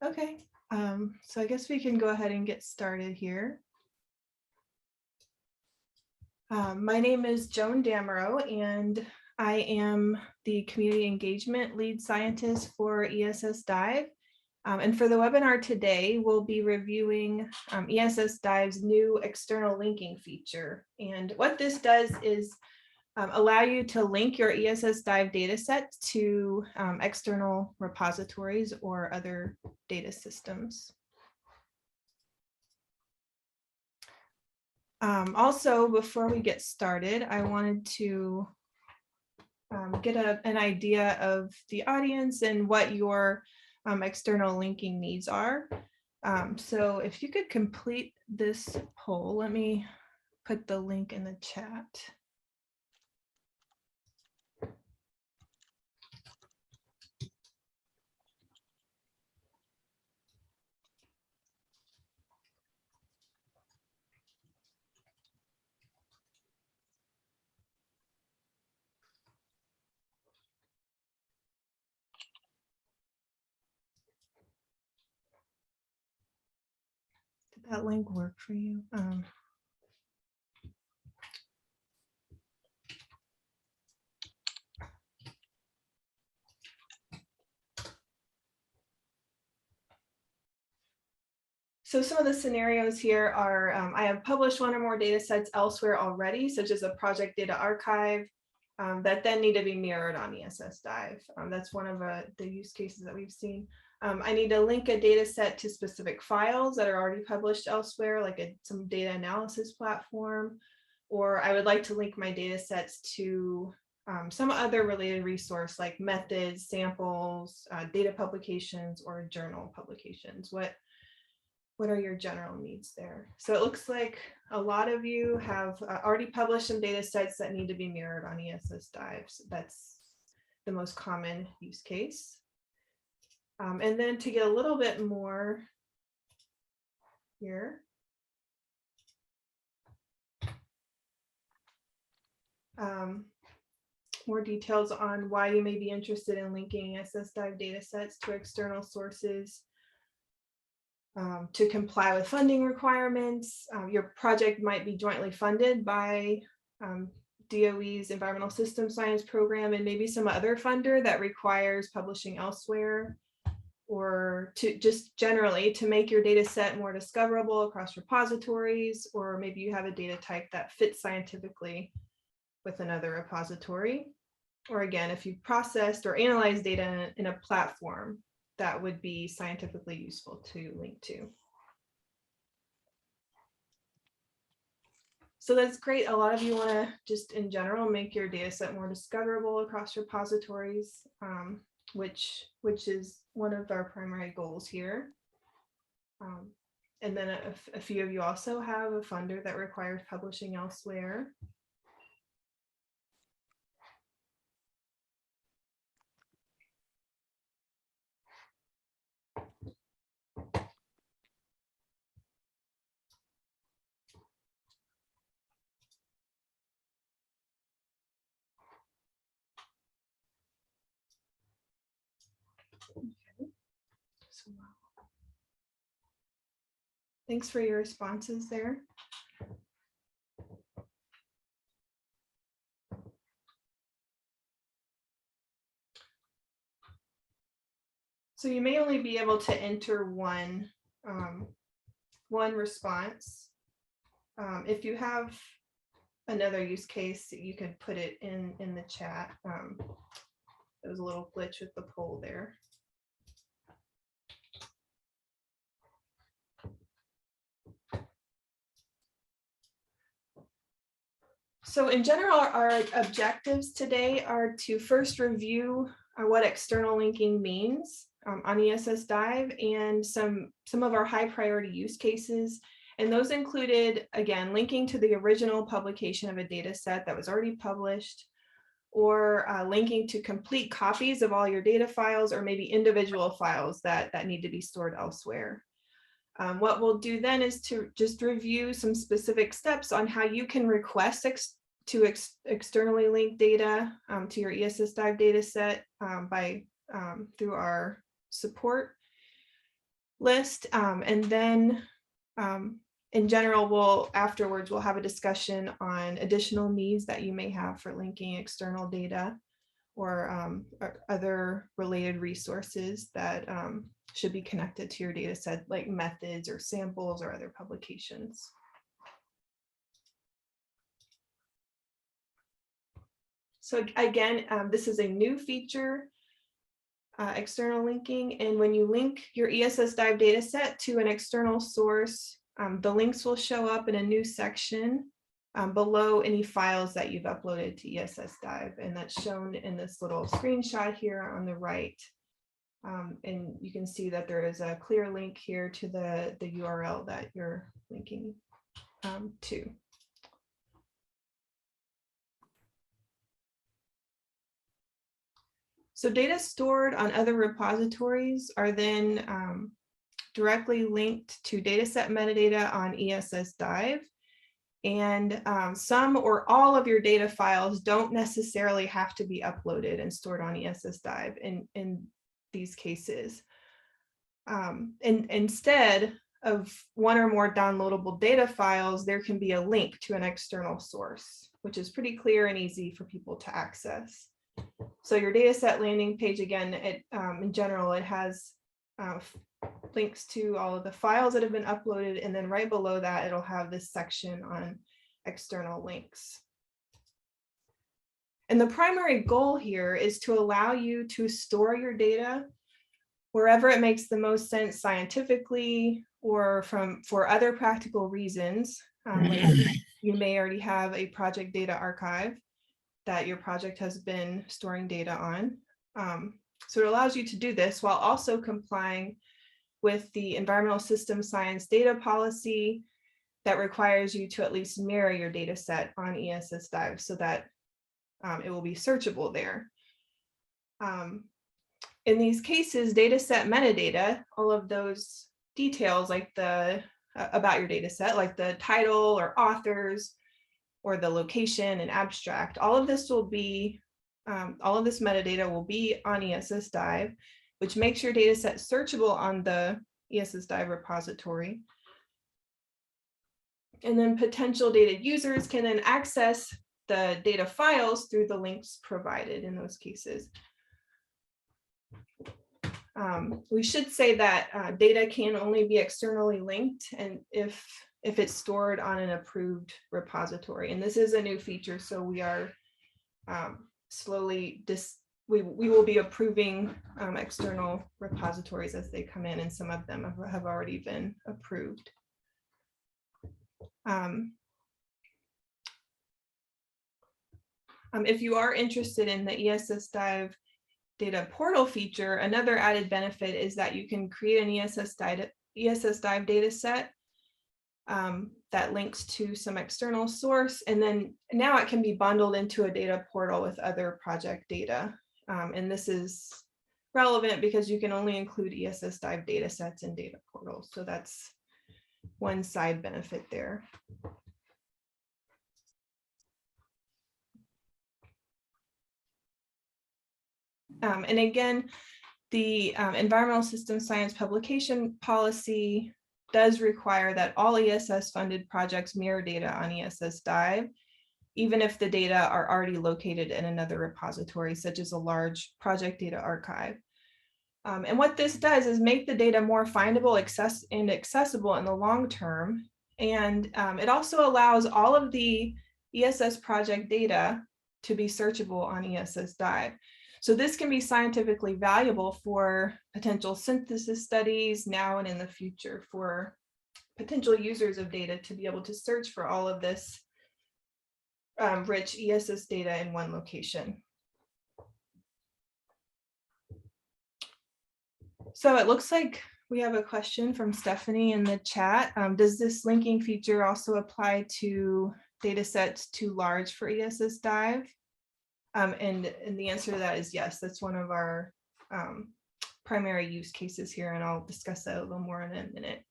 Okay, so I guess we can go ahead and get started here. My name is Joan Damerow, and I am the Community Engagement Lead Scientist for ESS-DIVE. And for the webinar today, we'll be reviewing ESS-DIVE's new external linking feature. And what this does is allow you to link your ESS-DIVE dataset to external repositories or other data systems. Also, before we get started, I wanted to get an idea of the audience and what your external linking needs are. So if you could complete this poll, let me put the link in the chat. Did that link work for you? So some of the scenarios here are, I have published one or more data sets elsewhere already, such as a project data archive that then need to be mirrored on ESS-DIVE. That's one of the use cases that we've seen. I need to link a data set to specific files that are already published elsewhere, like some data analysis platform, or I would like to link my data sets to some other related resource like methods, samples, data publications, or journal publications. What are your general needs there? So it looks like a lot of you have already published some data sets that need to be mirrored on ESS-DIVE. So that's the most common use case. And then to get a little bit more here, more details on why you may be interested in linking ESS-DIVE data sets to external sources. To comply with funding requirements. Your project might be jointly funded by DOE's Environmental System Science Program and maybe some other funder that requires publishing elsewhere, or to just generally to make your data set more discoverable across repositories, or maybe you have a data type that fits scientifically with another repository. Or again, if you've processed or analyzed data in a platform that would be scientifically useful to link to. So that's great. A lot of you want to just in general make your data set more discoverable across repositories, which is one of our primary goals here. And then a few of you also have a funder that requires publishing elsewhere. Okay. So, thanks for your responses there. So you may only be able to enter one response. If you have another use case, you could put it in the chat. There was a little glitch with the poll there. So in general, our objectives today are to first review what external linking means on ESS-DIVE and some of our high priority use cases. And those included, again, linking to the original publication of a data set that was already published, or linking to complete copies of all your data files, or maybe individual files that need to be stored elsewhere. What we'll do then is to just review some specific steps on how you can request externally link data to your ESS-DIVE data set through our support. list. And then in general, afterwards, we'll have a discussion on additional needs that you may have for linking external data or other related resources that should be connected to your data set, like methods or samples or other publications. So again, this is a new feature, external linking. And when you link your ESS-DIVE data set to an external source, the links will show up in a new section below any files that you've uploaded to ESS-DIVE. And that's shown in this little screenshot here on the right. And you can see that there is a clear link here to the URL that you're linking to. So data stored on other repositories are then directly linked to dataset metadata on ESS-DIVE. And some or all of your data files don't necessarily have to be uploaded and stored on ESS-DIVE in these cases. And instead of one or more downloadable data files, there can be a link to an external source, which is pretty clear and easy for people to access. So your dataset landing page, again, in general, it has links to all of the files that have been uploaded, and then right below that, it'll have this section on external links. And the primary goal here is to allow you to store your data wherever it makes the most sense scientifically or for other practical reasons. Like you may already have a project data archive that your project has been storing data on. So it allows you to do this while also complying with the environmental system science data policy that requires you to at least mirror your data set on ESS-DIVE so that it will be searchable there. In these cases, dataset metadata, all of those details like about your data set, like the title or authors or the location and abstract, all of this metadata will be on ESS-DIVE, which makes your data set searchable on the ESS-DIVE repository. And then potential data users can then access the data files through the links provided in those cases. We should say that data can only be externally linked and if it's stored on an approved repository. And this is a new feature, so we are slowly, we will be approving external repositories as they come in, and some of them have already been approved. If you are interested in the ESS-DIVE data portal feature, another added benefit is that you can create an ESS-DIVE data set that links to some external source, and then now it can be bundled into a data portal with other project data. And this is relevant because you can only include ESS-DIVE data sets in data portals. So that's one side benefit there. And again, the environmental system science publication policy does require that all ESS funded projects mirror data on ESS-DIVE, even if the data are already located in another repository, such as a large project data archive. And what this does is make the data more findable and accessible in the long term. And it also allows all of the ESS project data to be searchable on ESS-DIVE. So this can be scientifically valuable for potential synthesis studies now and in the future for potential users of data to be able to search for all of this rich ESS data in one location. So it looks like we have a question from Stephanie in the chat. Does this linking feature also apply to data sets too large for ESS-DIVE? And the answer to that is yes. That's one of our primary use cases here, and I'll discuss that a little more in a minute.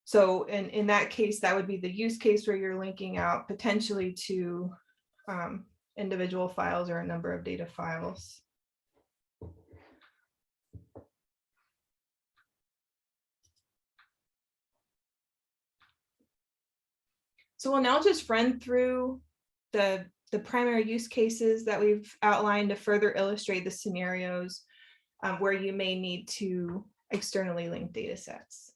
So in that case, that would be the use case where you're linking out potentially to individual files or a number of data files. So we'll now just run through the primary use cases that we've outlined to further illustrate the scenarios where you may need to externally link data sets.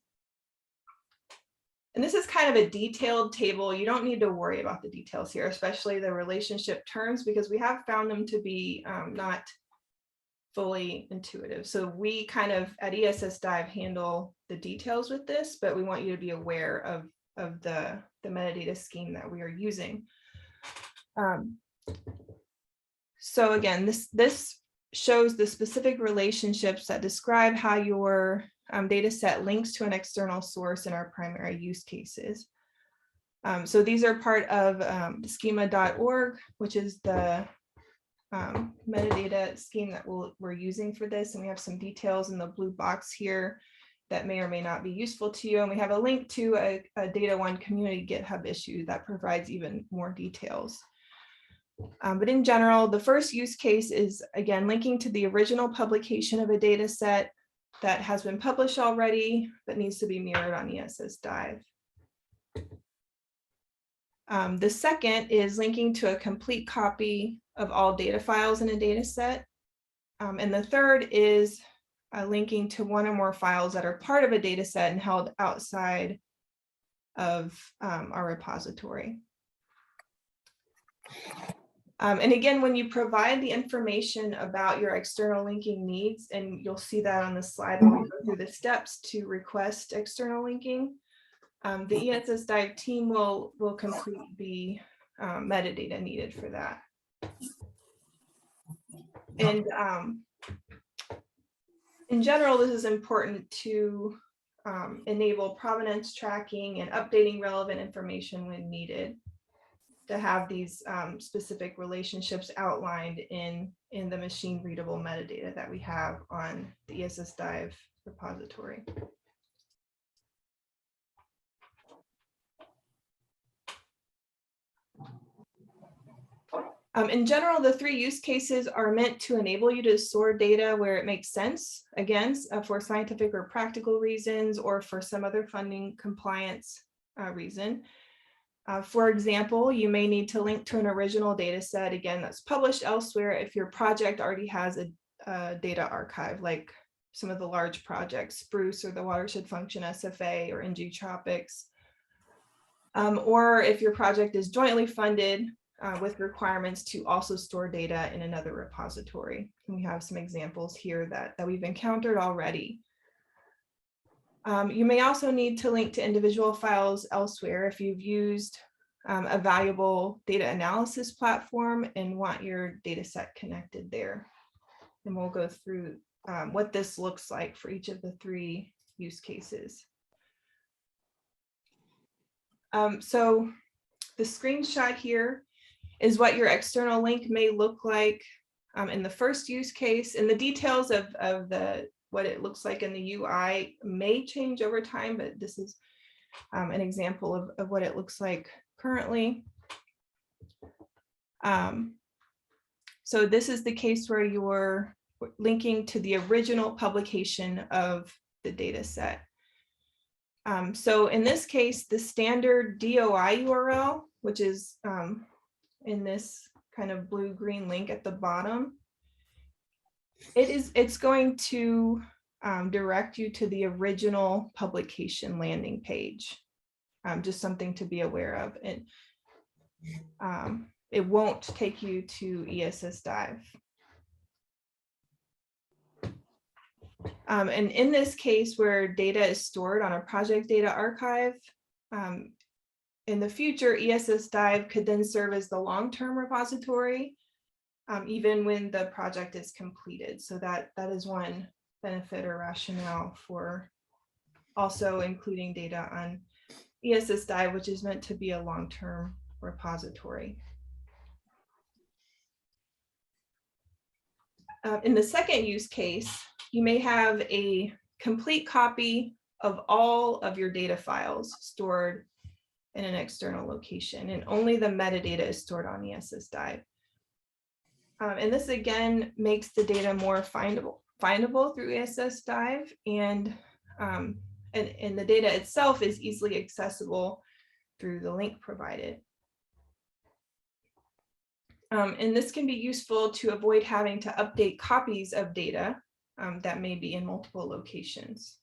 And this is kind of a detailed table. You don't need to worry about the details here, especially the relationship terms, because we have found them to be not fully intuitive. So we kind of at ESS-DIVE handle the details with this, but we want you to be aware of the metadata scheme that we are using. So again, this shows the specific relationships that describe how your data set links to an external source in our primary use cases. So these are part of schema.org, which is the metadata scheme that we're using for this. And we have some details in the blue box here that may or may not be useful to you. And we have a link to a Data1 community GitHub issue that provides even more details. But in general, the first use case is, again, linking to the original publication of a data set that has been published already, but needs to be mirrored on ESS-DIVE. The second is linking to a complete copy of all data files in a data set. And the third is linking to one or more files that are part of a data set and held outside of our repository. And again, when you provide the information about your external linking needs, and you'll see that on the slide when we go through the steps to request external linking, the ESS-DIVE team will complete the metadata needed for that. And in general, this is important to enable provenance tracking and updating relevant information when needed, to have these specific relationships outlined in the machine readable metadata that we have on the ESS-DIVE repository. In general, the three use cases are meant to enable you to store data where it makes sense, again, for scientific or practical reasons, or for some other funding compliance reason. For example, you may need to link to an original data set, again, that's published elsewhere if your project already has a data archive, like some of the large projects, Spruce or the Watershed Function SFA or NG Tropics. Or if your project is jointly funded with requirements to also store data in another repository. And we have some examples here that we've encountered already. You may also need to link to individual files elsewhere if you've used a valuable data analysis platform and want your data set connected there. And we'll go through what this looks like for each of the three use cases. So the screenshot here is what your external link may look like in the first use case, and the details of what it looks like in the UI may change over time, but this is an example of what it looks like currently. So this is the case where you're linking to the original publication of the data set. So in this case, the standard DOI URL, which is in this kind of blue-green link at the bottom, it's going to direct you to the original publication landing page. Just something to be aware of. And it won't take you to ESS-DIVE. And in this case, where data is stored on a project data archive, in the future, ESS-DIVE could then serve as the long-term repository, even when the project is completed. So that is one benefit or rationale for also including data on ESS-DIVE, which is meant to be a long-term repository. In the second use case, you may have a complete copy of all of your data files stored in an external location, and only the metadata is stored on ESS-DIVE. And this again makes the data more findable through ESS-DIVE, and the data itself is easily accessible through the link provided. And this can be useful to avoid having to update copies of data that may be in multiple locations.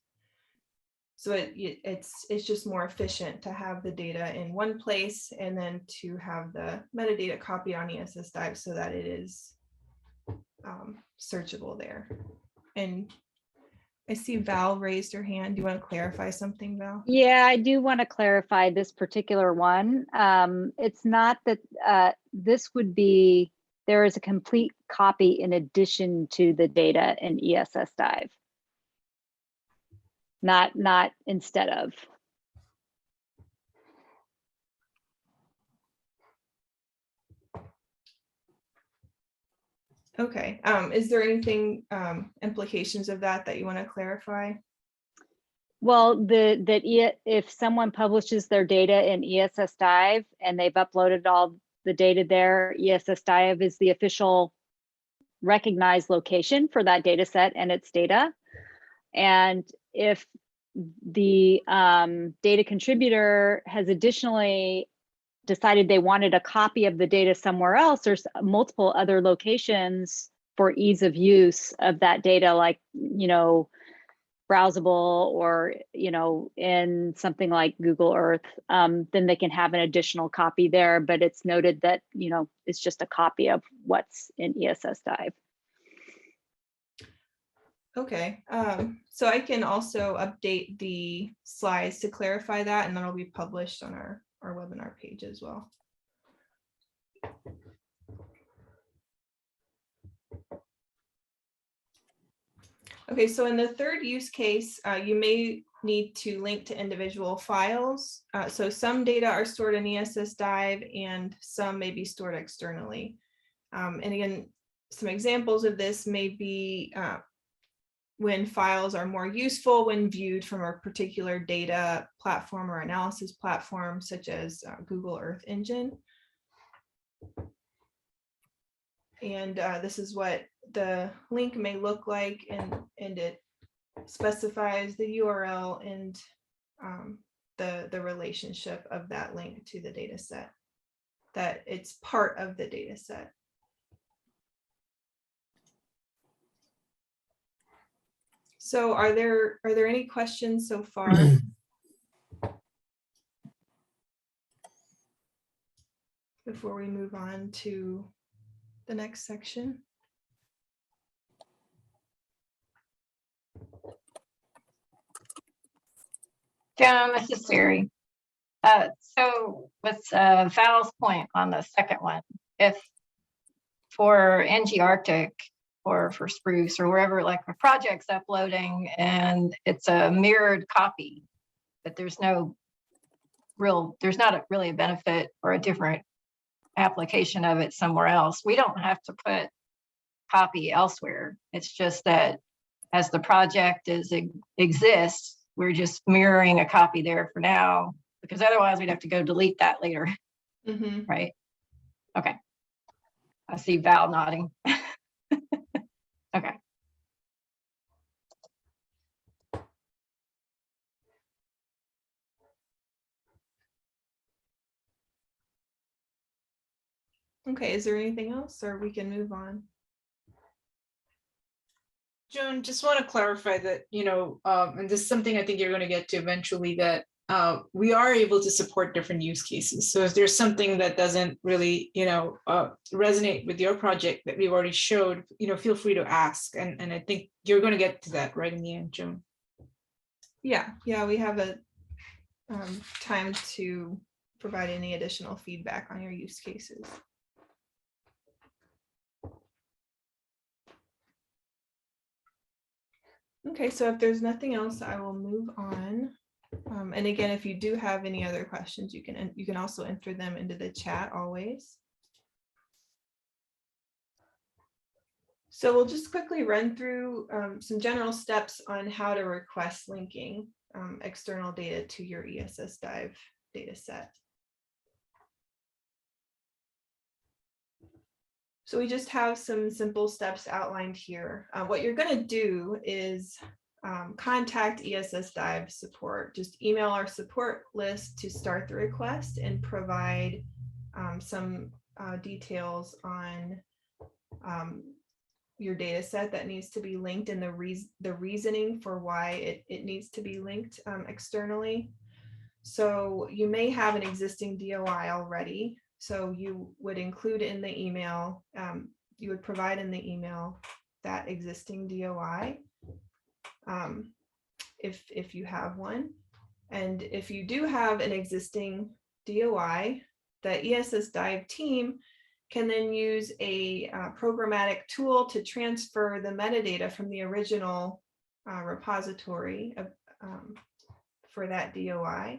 So it's just more efficient to have the data in one place and then to have the metadata copy on ESS-DIVE so that it is searchable there. And I see Val raised her hand. Do you want to clarify something, Val? Yeah, I do want to clarify this particular one. It's not that this would be, there is a complete copy in addition to the data in ESS-DIVE. Not instead of. Okay. Is there anything implications of that you want to clarify? Well, if someone publishes their data in ESS-DIVE and they've uploaded all the data there, ESS-DIVE is the official recognized location for that data set and its data. And if the data contributor has additionally decided they wanted a copy of the data somewhere else, there's multiple other locations for ease of use of that data, like, you know, browsable or, you know, in something like Google Earth, then they can have an additional copy there, but it's noted that, you know, it's just a copy of what's in ESS-DIVE. Okay, so I can also update the slides to clarify that, and then it'll be published on our webinar page as well. Okay, so in the third use case, you may need to link to individual files. So some data are stored in ESS-DIVE and some may be stored externally. And again, some examples of this may be when files are more useful when viewed from a particular data platform or analysis platform, such as Google Earth Engine. And this is what the link may look like, and it specifies the URL and the relationship of that link to the data set, that it's part of the data set. So are there any questions so far? Before we move on to the next section? Joan, this is Siri. So with Val's point on the second one, if for NG Arctic or for Spruce or wherever, like a project's uploading and it's a mirrored copy, but there's not really a benefit or a different application of it somewhere else, we don't have to put copy elsewhere. It's just that as the project exists, we're just mirroring a copy there for now, because otherwise we'd have to go delete that later. Mm-hmm. Right? Okay. I see Val nodding. Okay. Okay, is there anything else, or we can move on? Joan, just want to clarify that, you know, and this is something I think you're going to get to eventually, that we are able to support different use cases. So if there's something that doesn't really, you know, resonate with your project that we've already showed, you know, feel free to ask. And I think you're going to get to that right in the end, Joan. Yeah, we have a time to provide any additional feedback on your use cases. Okay, so if there's nothing else, I will move on. And again, if you do have any other questions, you can also enter them into the chat always. So we'll just quickly run through some general steps on how to request linking external data to your ESS-DIVE data set. So we just have some simple steps outlined here. What you're going to do is contact ESS-DIVE support. Just email our support list to start the request and provide some details on your data set that needs to be linked and the reasoning for why it needs to be linked externally. So you may have an existing DOI already. So you would include in the email, you would provide in the email that existing DOI if you have one. And if you do have an existing DOI, the ESS-DIVE team can then use a programmatic tool to transfer the metadata from the original repository for that DOI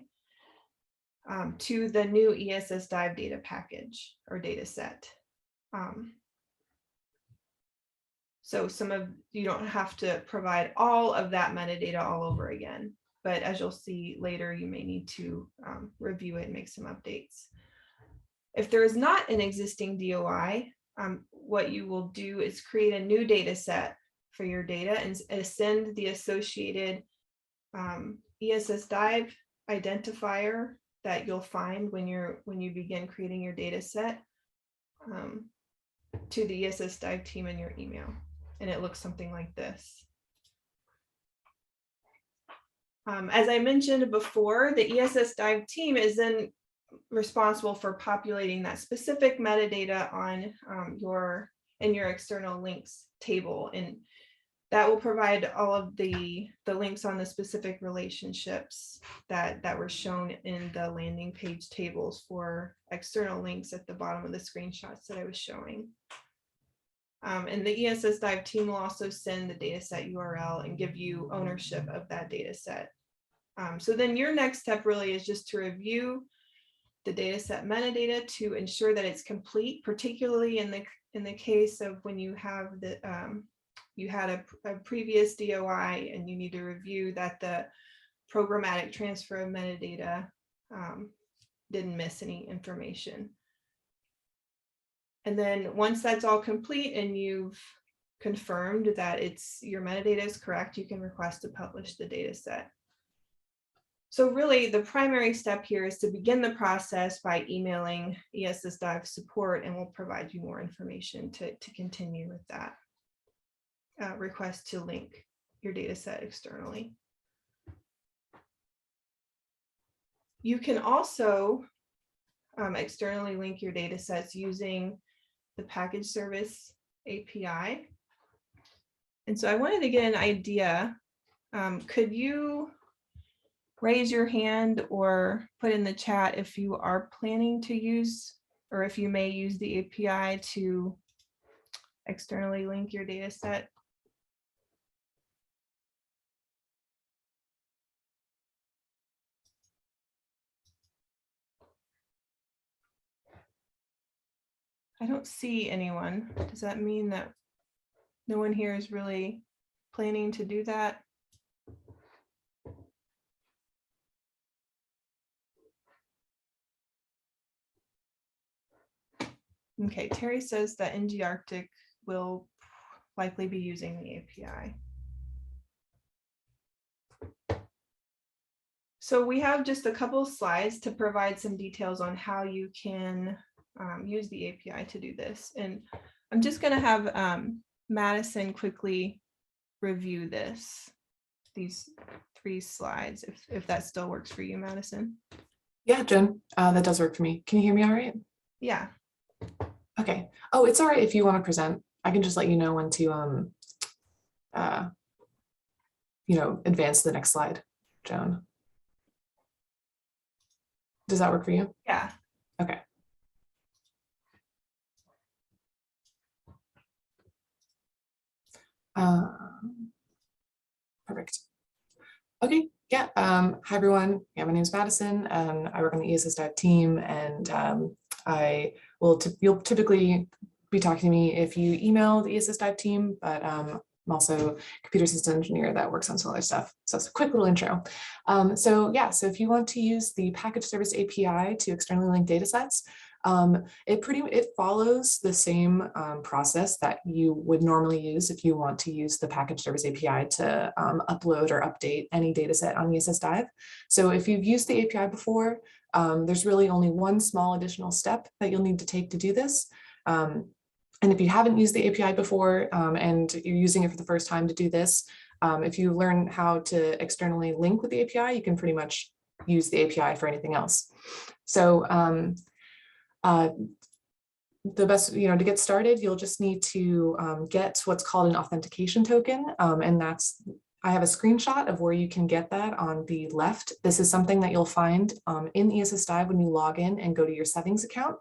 to the new ESS-DIVE data package or data set. So you don't have to provide all of that metadata all over again, but as you'll see later, you may need to review it and make some updates. If there is not an existing DOI, what you will do is create a new data set for your data and send the associated ESS-DIVE identifier that you'll find when you begin creating your data set to the ESS-DIVE team in your email. And it looks something like this. As I mentioned before, the ESS-DIVE team is then responsible for populating that specific metadata on your external links table, and that will provide all of the links on the specific relationships that were shown in the landing page tables for external links at the bottom of the screenshots that I was showing. And the ESS-DIVE team will also send the dataset URL and give you ownership of that dataset. So then your next step really is just to review the dataset metadata to ensure that it's complete, particularly in the case of when you have you had a previous DOI and you need to review that the programmatic transfer of metadata didn't miss any information. And then once that's all complete and you've confirmed that your metadata is correct, you can request to publish the data set. So really the primary step here is to begin the process by emailing ESS-DIVE support, and we'll provide you more information to continue with that request to link your data set externally. You can also externally link your data sets using the package service API. And so I wanted to get an idea. Could you raise your hand or put in the chat if you are planning to use, or if you may use the API to externally link your data set? I don't see anyone. Does that mean that no one here is really planning to do that? Okay, Terry says that NG Arctic will likely be using the API. So we have just a couple of slides to provide some details on how you can use the API to do this. And I'm just going to have Madison quickly review these 3 slides, if that still works for you, Madison. Yeah, Jen, that does work for me. Can you hear me all right? Yeah. Okay. Oh, it's all right if you want to present. I can just let you know when to, advance to the next slide, Joan. Does that work for you? Yeah. Okay. Perfect. Okay. Yeah. Hi, everyone. Yeah, my name is Madison, and I work on the ESS-DIVE team, and you'll typically be talking to me if you email the ESS-DIVE team, but I'm also a computer system engineer that works on some other stuff. So it's a quick little intro. So if you want to use the package service API to externally link datasets, It follows the same process that you would normally use if you want to use the package service API to upload or update any data set on ESS-DIVE. So if you've used the API before, there's really only one small additional step that you'll need to take to do this. And if you haven't used the API before and you're using it for the first time to do this, if you learn how to externally link with the API, you can pretty much use the API for anything else. So the best, to get started, you'll just need to get what's called an authentication token. And I have a screenshot of where you can get that on the left. This is something that you'll find in ESS-DIVE when you log in and go to your settings account.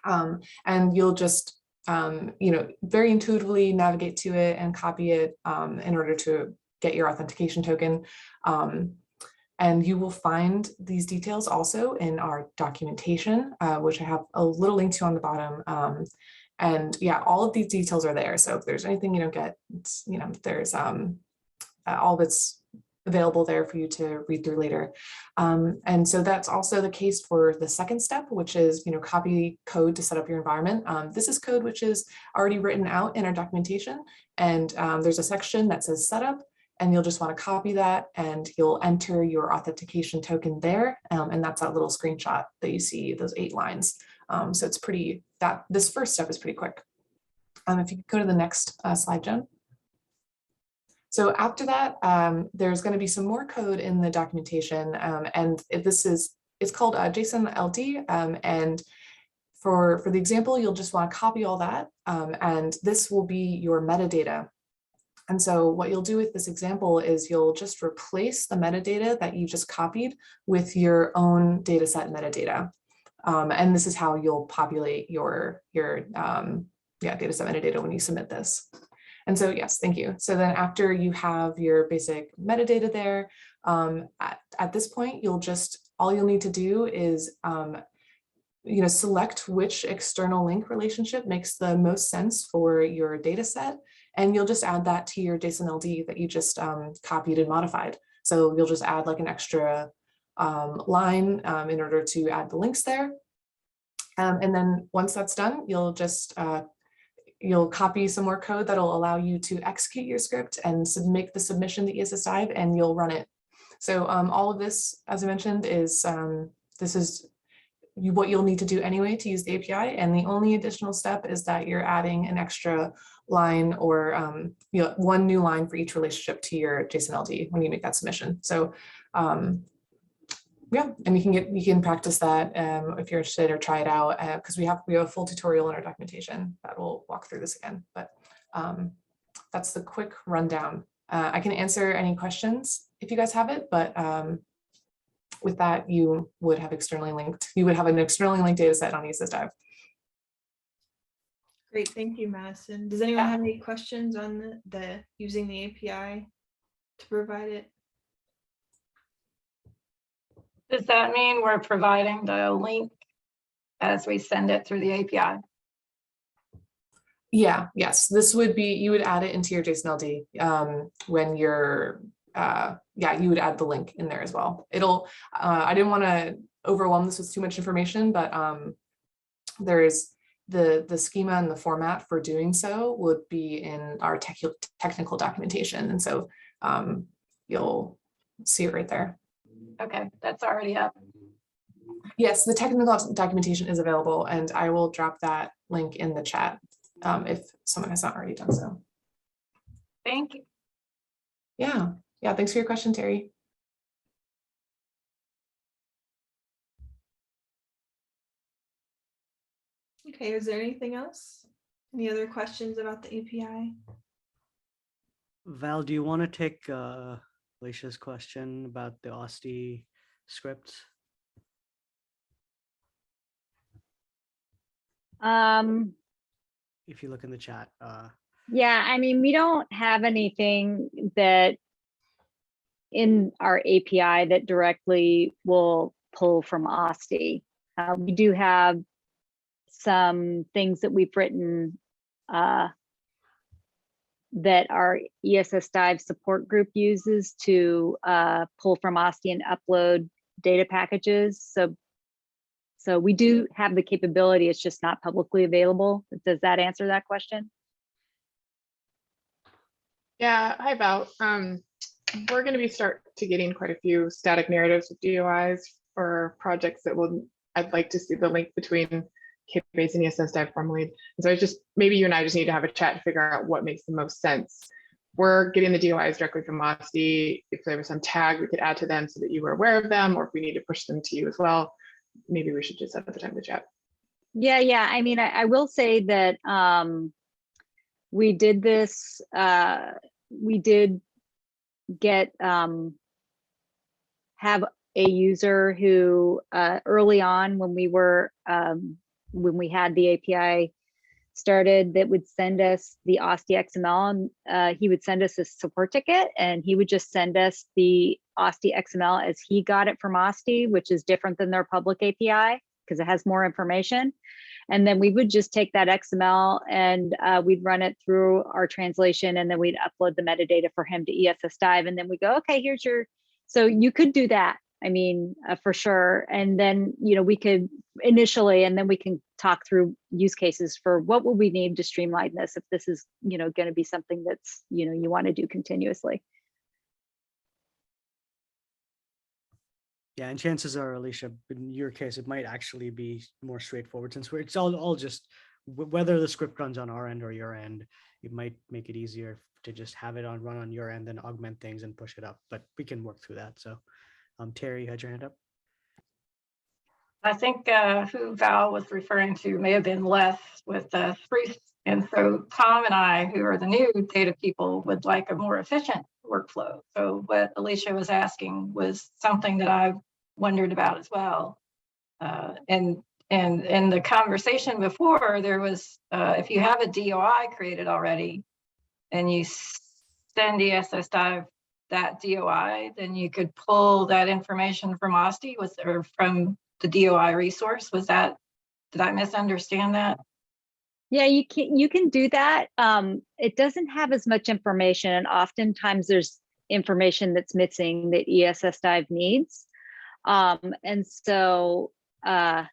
And you'll just, very intuitively navigate to it and copy it in order to get your authentication token. And you will find these details also in our documentation, which I have a little link to on the bottom. And yeah, all of these details are there. So if there's anything you don't get, it's, there's all that's available there for you to read through later. And so that's also the case for the second step, which is, copy code to set up your environment. This is code which is already written out in our documentation. And there's a section that says setup. And you'll just want to copy that and you'll enter your authentication token there. And that's that little screenshot that you see, those 8 lines. So it's this first step is pretty quick. If you could go to the next slide, Jen. So after that, there's going to be some more code in the documentation. And it's called JSON LD. And for the example, you'll just want to copy all that. And this will be your metadata. And so what you'll do with this example is you'll just replace the metadata that you just copied with your own data set metadata. And this is how you'll populate your data set metadata when you submit this. And so, yes, thank you. So then after you have your basic metadata there, at this point, all you'll need to do is select which external link relationship makes the most sense for your data set. And you'll just add that to your JSON LD that you just copied and modified. So you'll just add like an extra line in order to add the links there. And then once that's done, you'll just you'll copy some more code that'll allow you to execute your script and make the submission to ESS-DIVE, and you'll run it. So all of this, as I mentioned, is this is what you'll need to do anyway to use the API. And the only additional step is that you're adding an extra line or one new line for each relationship to your JSON LD when you make that submission. So yeah, and you can practice that if you're interested, or try it out, because we have a full tutorial in our documentation that will walk through this again. But that's the quick rundown. I can answer any questions if you guys have it, but with that, you would have an externally linked data set on ESS-DIVE. Great, thank you, Madison. Does anyone have any questions on the using the API to provide it? Does that mean we're providing the link as we send it through the API? Yeah, yes, this would be, you would add it into your JSON LD when you're, you would add the link in there as well. I didn't want to overwhelm this with too much information, but there is the schema and the format for doing so would be in our technical documentation. And so you'll see it right there. Okay, that's already up. Yes, the technical documentation is available, and I will drop that link in the chat if someone has not already done so. Thank you. Yeah, thanks for your question, Terry. Okay, is there anything else? Any other questions about the API? Val, do you want to take Alicia's question about the OSDI scripts? If you look in the chat. Yeah, I mean, we don't have anything that in our API that directly will pull from OSDI. We do have some things that we've written that our ESS-DIVE support group uses to pull from OSDI and upload data packages. So So we do have the capability, it's just not publicly available. Does that answer that question? Yeah, hi Val. We're going to be start to getting quite a few static narratives with DOIs for projects that I'd like to see the link between K-base and ESS-DIVE formally. And so maybe you and I just need to have a chat to figure out what makes the most sense. We're getting the DOIs directly from OSDI. If there was some tag we could add to them so that you were aware of them, or if we need to push them to you as well, maybe we should just set up the time to chat. Yeah. I mean, I will say that we did this, we did get, have a user who early on when we were, when we had the API started, that would send us the OSDI XML, and he would send us a support ticket, and he would just send us the OSDI XML as he got it from OSDI, which is different than their public API because it has more information. And then we would just take that XML and we'd run it through our translation, and then we'd upload the metadata for him to ESS-DIVE. And then we go, okay, here's your, so you could do that. I mean, for sure. And then, we could initially, and then we can talk through use cases for what would we need to streamline this if this is, going to be something that's, you want to do continuously. Yeah, and chances are, Alicia, in your case, it might actually be more straightforward since it's all just whether the script runs on our end or your end. It might make it easier to just have it run on your end, then augment things and push it up. But we can work through that. So, Terry, you had your hand up. I think who Val was referring to may have been Les with Spruce. And so Tom and I, who are the new data people, would like a more efficient workflow. So what Alicia was asking was something that I've wondered about as well. And in the conversation before, there was, if you have a DOI created already and you send ESS-DIVE that DOI, then you could pull that information from OSDI or from the DOI resource. Was that, did I misunderstand that? Yeah, you can do that. It doesn't have as much information, and oftentimes there's information that's missing that ESS-DIVE needs. And so OSDI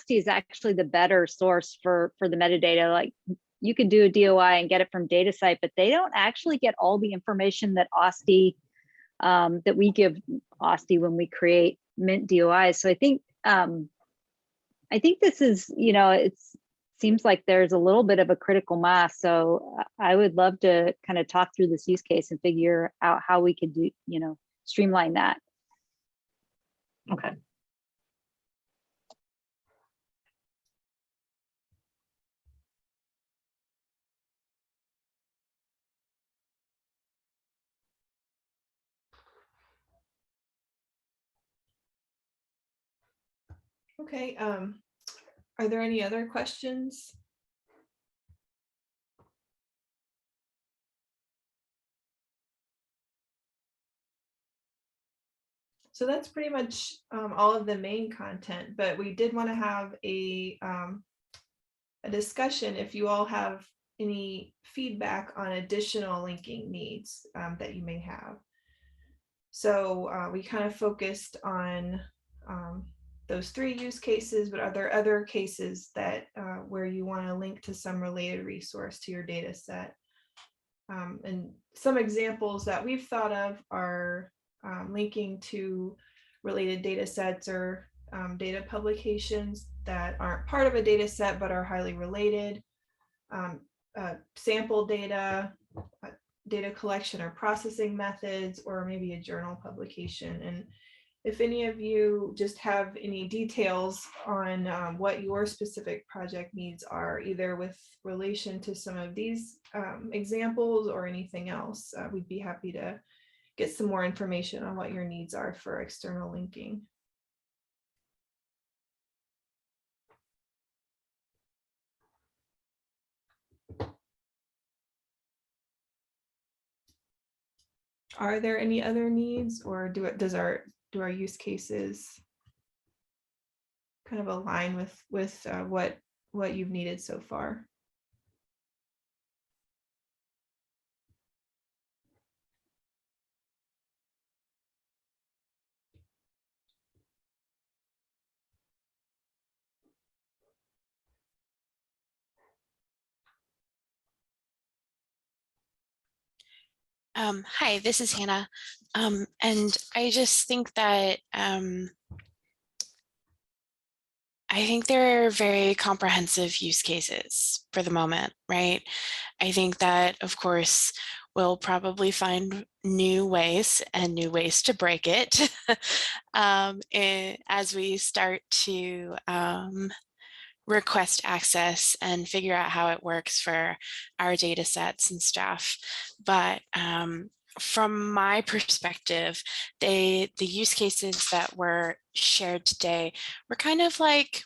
is actually the better source for the metadata. Like, you can do a DOI and get it from DataSite, but they don't actually get all the information that OSDI, that we give OSDI when we create Mint DOIs. So I think this is, it seems like there's a little bit of a critical mass. So I would love to kind of talk through this use case and figure out how we could do, streamline that. Okay. Okay, are there any other questions? So that's pretty much all of the main content, but we did want to have a discussion if you all have any feedback on additional linking needs that you may have. So we kind of focused on those 3 use cases, but are there other cases that where you want to link to some related resource to your data set? And some examples that we've thought of are linking to related data sets or data publications that aren't part of a data set but are highly related, sample data, data collection or processing methods, or maybe a journal publication. And if any of you just have any details on what your specific project needs are, either with relation to some of these examples or anything else, we'd be happy to get some more information on what your needs are for external linking. Are there any other needs, or do our use cases kind of align with what you've needed so far? Hi, this is Hannah. And I just think that I think there are very comprehensive use cases for the moment, right? I think that, of course, we'll probably find new ways and new ways to break it as we start to request access and figure out how it works for our data sets and stuff. But from my perspective, the use cases that were shared today were kind of like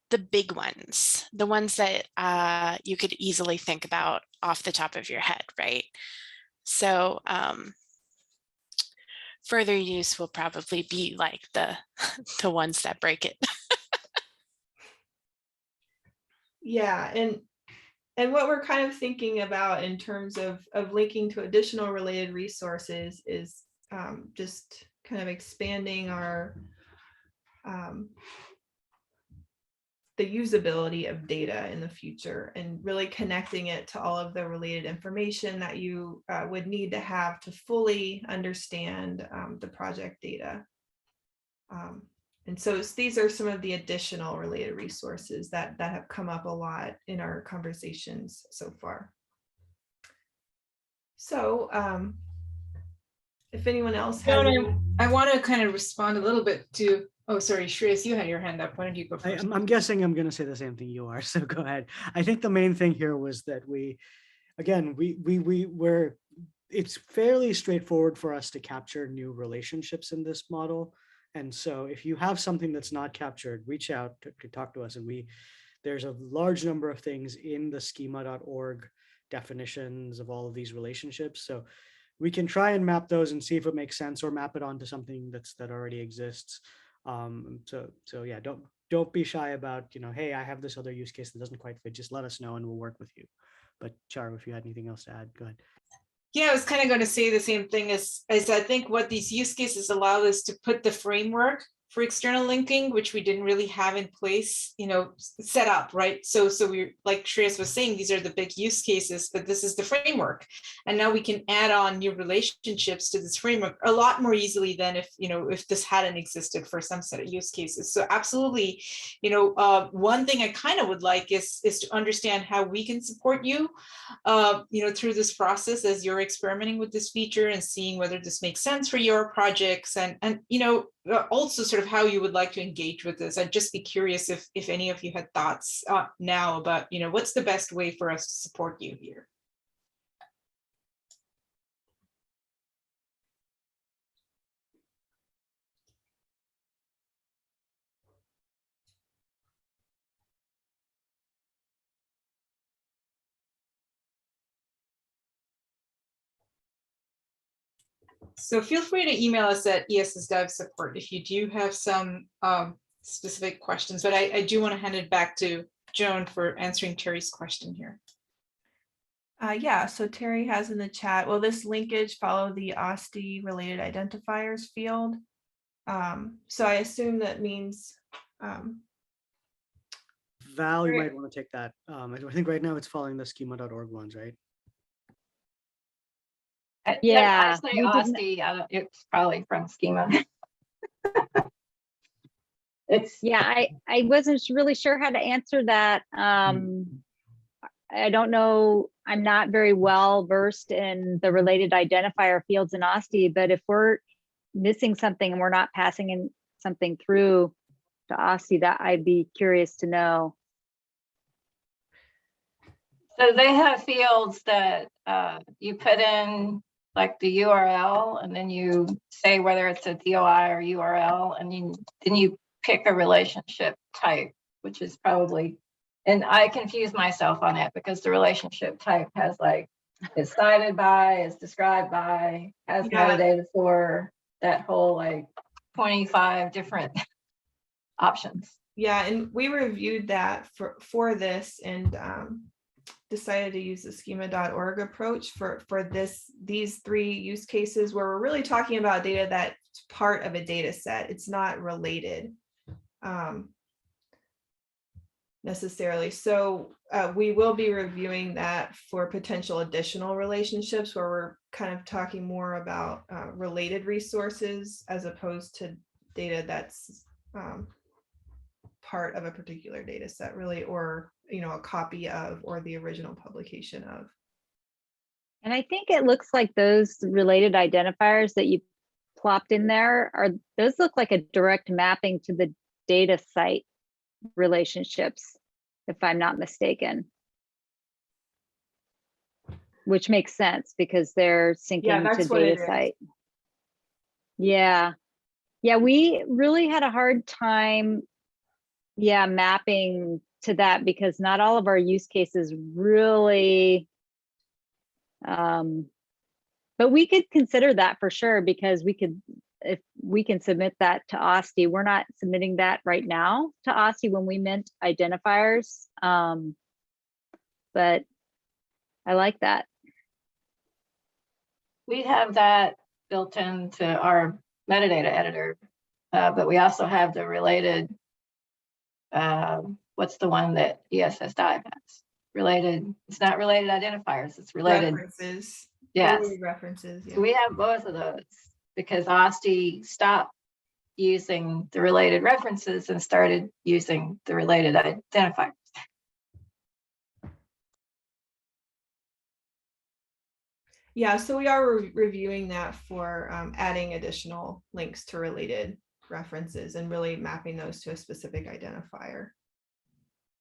the big ones, the ones that you could easily think about off the top of your head, right? So further use will probably be like the ones that break it. Yeah, and what we're kind of thinking about in terms of linking to additional related resources is just kind of expanding our the usability of data in the future and really connecting it to all of the related information that you would need to have to fully understand the project data. And so these are some of the additional related resources that have come up a lot in our conversations so far. So if anyone else has I want to kind of respond a little bit to, oh, sorry, Shreyas, you had your hand up. Why don't you go first? I'm guessing I'm going to say the same thing you are, so go ahead. I think the main thing here was that it's fairly straightforward for us to capture new relationships in this model. And so if you have something that's not captured, reach out to talk to us. And there's a large number of things in the schema.org definitions of all of these relationships. So we can try and map those and see if it makes sense, or map it onto something that already exists. So yeah, don't be shy about, hey, I have this other use case that doesn't quite fit. Just let us know and we'll work with you. But Char, if you had anything else to add, go ahead. Yeah, I was kind of going to say the same thing as I think what these use cases allow us to put the framework for external linking, which we didn't really have in place, set up, right? So we, like Shreyas was saying, these are the big use cases, but this is the framework. And now we can add on new relationships to this framework a lot more easily than if this hadn't existed for some set of use cases. So absolutely, one thing I kind of would like is to understand how we can support you, through this process as you're experimenting with this feature and seeing whether this makes sense for your projects, and also sort of how you would like to engage with this. I'd just be curious if any of you had thoughts now about, what's the best way for us to support you here? So feel free to email us at ESS-DIVE support if you do have some specific questions, but I do want to hand it back to Joan for answering Terry's question here. Yeah, so Terry has in the chat, will this linkage follow the OSDI related identifiers field? So I assume that means Val, you might want to take that. I think right now it's following the schema.org ones, right? Yeah, I say OSDI, it's probably from schema. I wasn't really sure how to answer that. I don't know. I'm not very well versed in the related identifier fields in OSDI, but if we're missing something and we're not passing in something through to OSDI, that I'd be curious to know. So they have fields that you put in, like the URL, and then you say whether it's a DOI or URL, and then you pick a relationship type, which is probably, and I confuse myself on it because the relationship type has like, is cited by, is described by, has metadata for, that whole like 25 different options. Yeah, and we reviewed that for this and decided to use the schema.org approach for these three use cases where we're really talking about data that's part of a data set. It's not related. necessarily. So we will be reviewing that for potential additional relationships where we're kind of talking more about related resources as opposed to data that's part of a particular data set really, or, you know, a copy of, or the original publication of. And I think it looks like those related identifiers that you plopped in there those look like a direct mapping to the data site relationships, if I'm not mistaken. Which makes sense because they're syncing to data site. Yeah. Yeah, we really had a hard time, mapping to that because not all of our use cases really, but we could consider that for sure because if we can submit that to OSTI. We're not submitting that right now to OSTI when we meant identifiers, but I like that. We have that built into our metadata editor, but we also have the related, what's the one that ESS-DIVE has? Related, it's not related identifiers, it's related. References. Yes. References. Yeah. So we have both of those because OSTI stopped using the related references and started using the related identifiers. Yeah, so we are reviewing that for adding additional links to related references and really mapping those to a specific identifier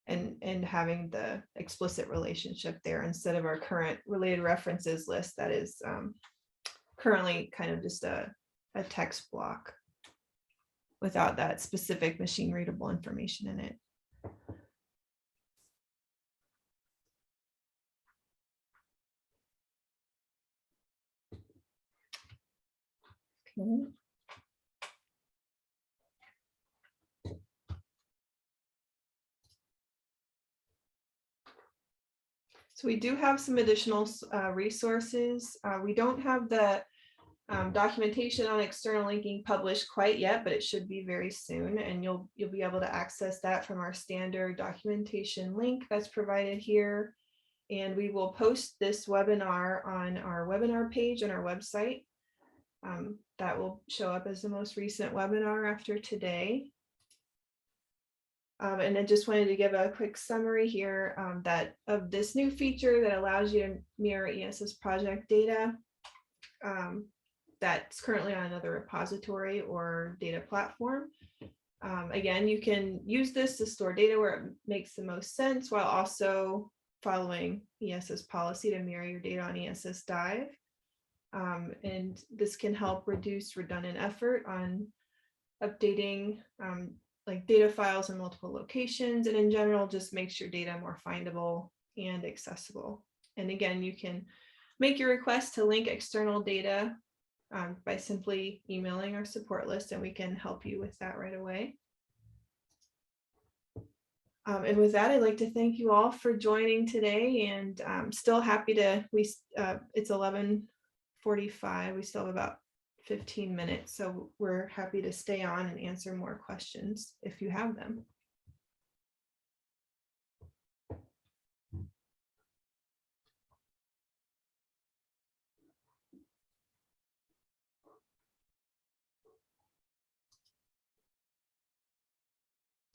and having the explicit relationship there instead of our current related references list that is currently kind of just a text block without that specific machine readable information in it. Okay. So we do have some additional resources. We don't have the documentation on external linking published quite yet, but it should be very soon. And you'll be able to access that from our standard documentation link that's provided here. And we will post this webinar on our webinar page on our website. That will show up as the most recent webinar after today. And I just wanted to give a quick summary here that of this new feature that allows you to mirror ESS project data that's currently on another repository or data platform. Again, you can use this to store data where it makes the most sense while also following ESS policy to mirror your data on ESS-DIVE. And this can help reduce redundant effort on updating like data files in multiple locations, and in general just makes your data more findable and accessible. And again, you can make your request to link external data by simply emailing our support list, and we can help you with that right away. And with that, I'd like to thank you all for joining today, and I'm still happy to, it's 11:45, we still have about 15 minutes, so we're happy to stay on and answer more questions if you have them.